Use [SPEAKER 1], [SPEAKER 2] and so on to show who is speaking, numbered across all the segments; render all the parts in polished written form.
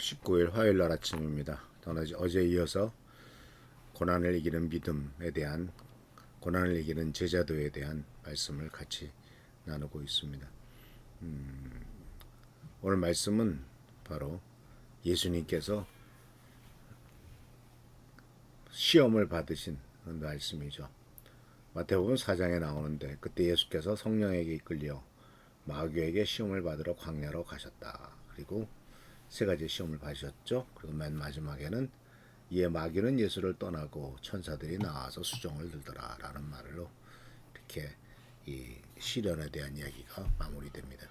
[SPEAKER 1] 19일 화요일 날 아침입니다. 저는 어제 이어서 고난을 이기는 믿음에 대한 고난을 이기는 제자도에 대한 말씀을 같이 나누고 있습니다. 오늘 말씀은 바로 예수님께서 시험을 받으신 말씀이죠. 마태복음 4장에 나오는데 그때 예수께서 성령에게 이끌려 마귀에게 시험을 받으러 광야로 가셨다. 그리고 세 가지 시험을 받으셨죠. 그리고 맨 마지막에는 이에 마귀는 예수를 떠나고 천사들이 나와서 수종을 들더라 라는 말로 이렇게 이 시련에 대한 이야기가 마무리됩니다.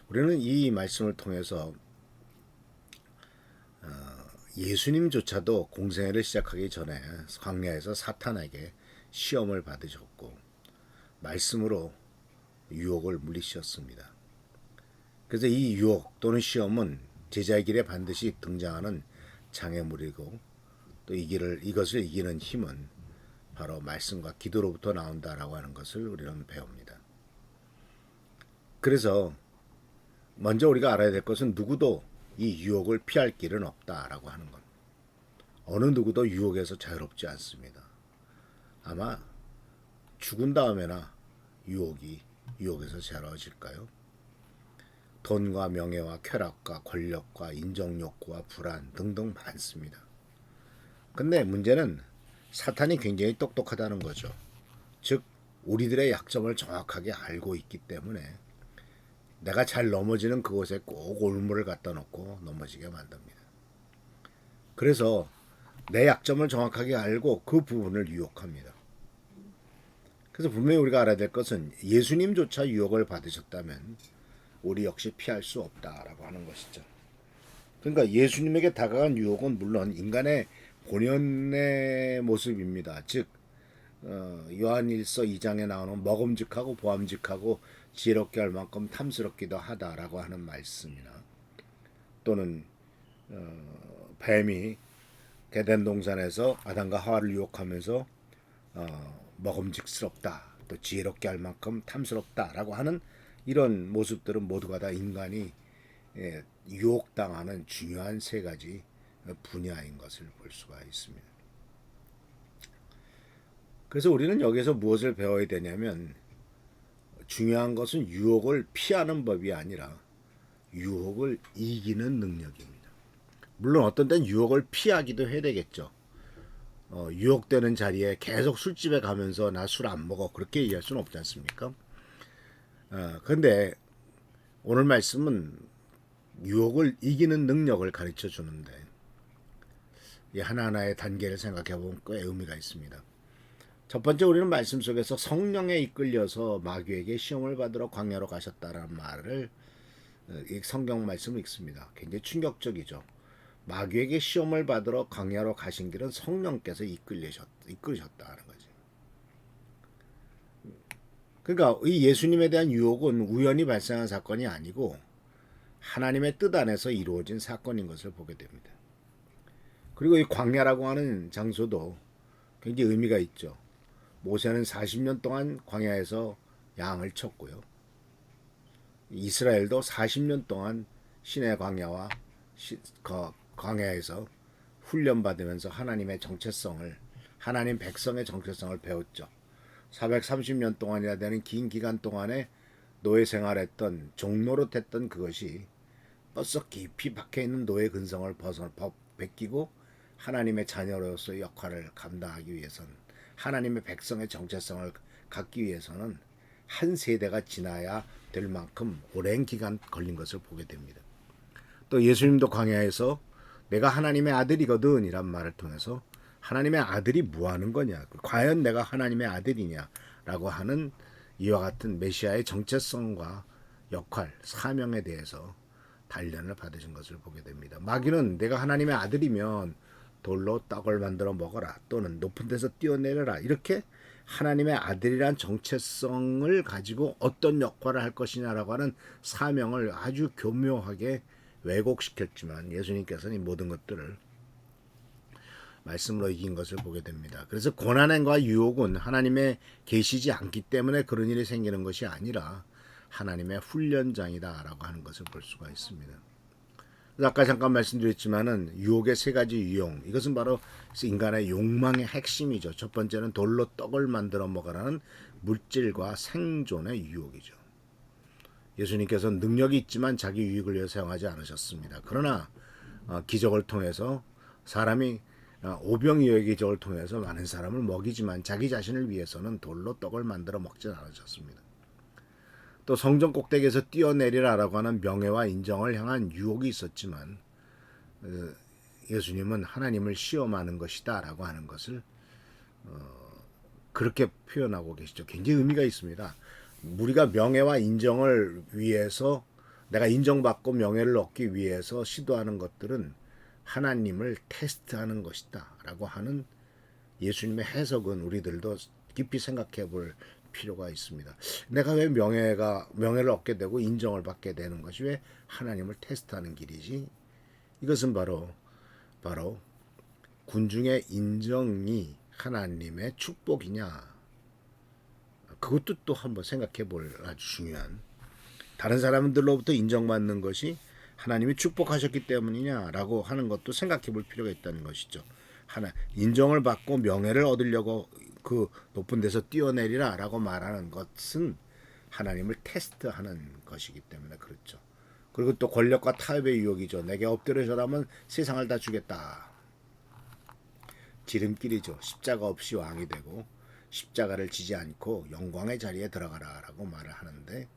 [SPEAKER 1] 우리는 이 말씀을 통해서 예수님조차도 공생애를 시작하기 전에 광야에서 사탄에게 시험을 받으셨고 말씀으로 유혹을 물리치셨습니다. 그래서 이 유혹 또는 시험은 제자의 길에 반드시 등장하는 장애물이고 또 이것을 이기는 힘은 바로 말씀과 기도로부터 나온다라고 하는 것을 우리는 배웁니다. 그래서 먼저 우리가 알아야 될 것은 누구도 이 유혹을 피할 길은 없다라고 하는 것. 어느 누구도 유혹에서 자유롭지 않습니다. 아마 죽은 다음에나 유혹에서 자유로워질까요? 돈과 명예와 쾌락과 권력과 인정욕구와 불안 등등 많습니다. 근데 문제는 사탄이 굉장히 똑똑하다는 거죠. 즉 우리들의 약점을 정확하게 알고 있기 때문에 내가 잘 넘어지는 그곳에 꼭 올무를 갖다 놓고 넘어지게 만듭니다. 그래서 내 약점을 정확하게 알고 그 부분을 유혹합니다. 그래서 분명히 우리가 알아야 될 것은 예수님조차 유혹을 받으셨다면 우리 역시 피할 수 없다라고 하는 것이죠. 그러니까 예수님에게 다가간 유혹은 물론 인간의 본연의 모습입니다. 즉 요한일서 2장에 나오는 먹음직하고 보암직하고 지혜롭게 할 만큼 탐스럽기도 하다라고 하는 말씀이나 또는 뱀이 게덴 동산에서 아담과 하와를 유혹하면서 먹음직스럽다 또 지혜롭게 할 만큼 탐스럽다라고 하는 이런 모습들은 모두가 다 인간이 유혹당하는 중요한 세 가지 분야인 것을 볼 수가 있습니다. 그래서 우리는 여기서 무엇을 배워야 되냐면 중요한 것은 유혹을 피하는 법이 아니라 유혹을 이기는 능력입니다. 물론 어떤 때는 유혹을 피하기도 해야 되겠죠. 유혹되는 자리에 계속 술집에 가면서 나 술 안 먹어 그렇게 얘기할 수는 없지 않습니까? 그런데 오늘 말씀은 유혹을 이기는 능력을 가르쳐 주는데 이 하나하나의 단계를 생각해 보면 꽤 의미가 있습니다. 첫 번째 우리는 말씀 속에서 성령에 이끌려서 마귀에게 시험을 받으러 광야로 가셨다라는 말을 이 성경 말씀을 읽습니다. 굉장히 충격적이죠. 마귀에게 시험을 받으러 광야로 가신 길은 성령께서 이끌으셨다는 거지. 그러니까 이 예수님에 대한 유혹은 우연히 발생한 사건이 아니고 하나님의 뜻 안에서 이루어진 사건인 것을 보게 됩니다. 그리고 이 광야라고 하는 장소도 굉장히 의미가 있죠. 모세는 40년 동안 광야에서 양을 쳤고요. 이스라엘도 40년 동안 시내 광야와 광야에서 훈련받으면서 하나님의 정체성을 하나님 백성의 정체성을 배웠죠. 430년 동안이나 되는 긴 기간 동안에 노예 생활했던 종노릇했던 그것이 뼛속 깊이 박혀있는 노예 근성을 벗기고 하나님의 자녀로서의 역할을 감당하기 위해서는 하나님의 백성의 정체성을 갖기 위해서는 한 세대가 지나야 될 만큼 오랜 기간 걸린 것을 보게 됩니다. 또 예수님도 광야에서 내가 하나님의 아들이거든 이란 말을 통해서 하나님의 아들이 뭐 하는 거냐 과연 내가 하나님의 아들이냐 라고 하는 이와 같은 메시아의 정체성과 역할 사명에 대해서 단련을 받으신 것을 보게 됩니다. 마귀는 내가 하나님의 아들이면 돌로 떡을 만들어 먹어라 또는 높은 데서 뛰어내려라 이렇게 하나님의 아들이란 정체성을 가지고 어떤 역할을 할 것이냐라고 하는 사명을 아주 교묘하게 왜곡시켰지만 예수님께서는 이 모든 것들을 말씀으로 이긴 것을 보게 됩니다. 그래서 고난과 유혹은 하나님의 계시지 않기 때문에 그런 일이 생기는 것이 아니라 하나님의 훈련장이다라고 하는 것을 볼 수가 있습니다. 아까 잠깐 말씀드렸지만은 유혹의 세 가지 유형, 이것은 바로 인간의 욕망의 핵심이죠. 첫 번째는 돌로 떡을 만들어 먹으라는 물질과 생존의 유혹이죠. 예수님께서는 능력이 있지만 자기 유익을 위해 사용하지 않으셨습니다. 그러나 기적을 통해서 사람이 오병이어의 기적을 통해서 많은 사람을 먹이지만 자기 자신을 위해서는 돌로 떡을 만들어 먹지 않으셨습니다. 또 성전 꼭대기에서 뛰어내리라라고 하는 명예와 인정을 향한 유혹이 있었지만 예수님은 하나님을 시험하는 것이다라고 하는 것을 그렇게 표현하고 계시죠. 굉장히 의미가 있습니다. 우리가 명예와 인정을 위해서, 내가 인정받고 명예를 얻기 위해서 시도하는 것들은 하나님을 테스트하는 것이다 라고 하는 예수님의 해석은 우리들도 깊이 생각해 볼 필요가 있습니다. 내가 왜 명예를 얻게 되고 인정을 받게 되는 것이 왜 하나님을 테스트하는 길이지? 이것은 바로 군중의 인정이 하나님의 축복이냐, 그것도 또 한번 생각해 볼 아주 중요한, 다른 사람들로부터 인정받는 것이 하나님이 축복하셨기 때문이냐라고 하는 것도 생각해 볼 필요가 있다는 것이죠. 인정을 받고 명예를 얻으려고 그 높은 데서 뛰어내리라라고 말하는 것은 하나님을 테스트하는 것이기 때문에 그렇죠. 그리고 또 권력과 타협의 유혹이죠. 내게 엎드려 절하면 세상을 다 주겠다. 지름길이죠. 십자가 없이 왕이 되고 십자가를 지지 않고 영광의 자리에 들어가라라고 말을 하는데,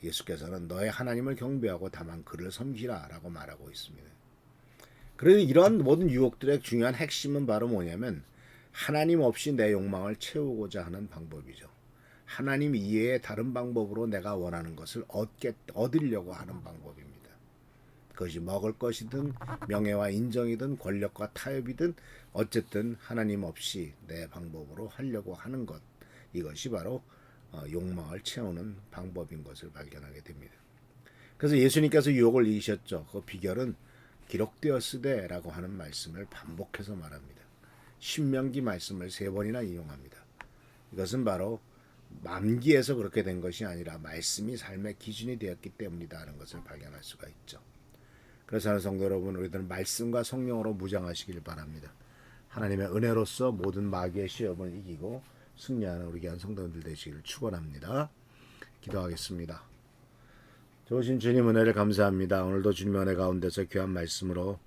[SPEAKER 1] 예수께서는 너의 하나님을 경배하고 다만 그를 섬기라라고 말하고 있습니다. 그래서 이런 모든 유혹들의 중요한 핵심은 바로 뭐냐면 하나님 없이 내 욕망을 채우고자 하는 방법이죠. 하나님 이외의 다른 방법으로 내가 원하는 것을 얻으려고 하는 방법입니다. 그것이 먹을 것이든 명예와 인정이든 권력과 타협이든 어쨌든 하나님 없이 내 방법으로 하려고 하는 것, 이것이 바로 욕망을 채우는 방법인 것을 발견하게 됩니다. 그래서 예수님께서 유혹을 이기셨죠. 그 비결은 기록되었으되라고 하는 말씀을 반복해서 말합니다. 신명기 말씀을 3번이나 인용합니다. 이것은 바로 만기에서 그렇게 된 것이 아니라 말씀이 삶의 기준이 되었기 때문이다 하는 것을 발견할 수가 있죠. 그래서 하는 성도 여러분, 우리들은 말씀과 성령으로 무장하시길 바랍니다. 하나님의 은혜로서 모든 마귀의 시험을 이기고 승리하는 우리 귀한 성도님들 되시기를 축원합니다. 기도하겠습니다. 좋으신 주님 은혜를 감사합니다. 오늘도 주님의 은혜 가운데서 귀한 말씀으로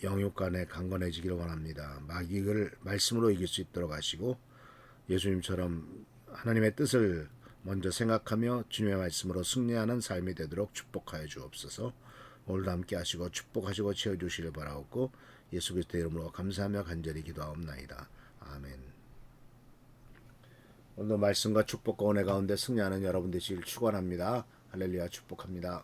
[SPEAKER 1] 영육간에 강건해지기를 원합니다. 마귀를 말씀으로 이길 수 있도록 하시고 예수님처럼 하나님의 뜻을 먼저 생각하며 주님의 말씀으로 승리하는 삶이 되도록 축복하여 주옵소서. 오늘도 함께 하시고 축복하시고 채워주시길 바라옵고 예수 그리스도의 이름으로 감사하며 간절히 기도하옵나이다. 아멘. 오늘도 말씀과 축복과 은혜 가운데 승리하는 여러분 되시길 축원합니다. 할렐루야, 축복합니다.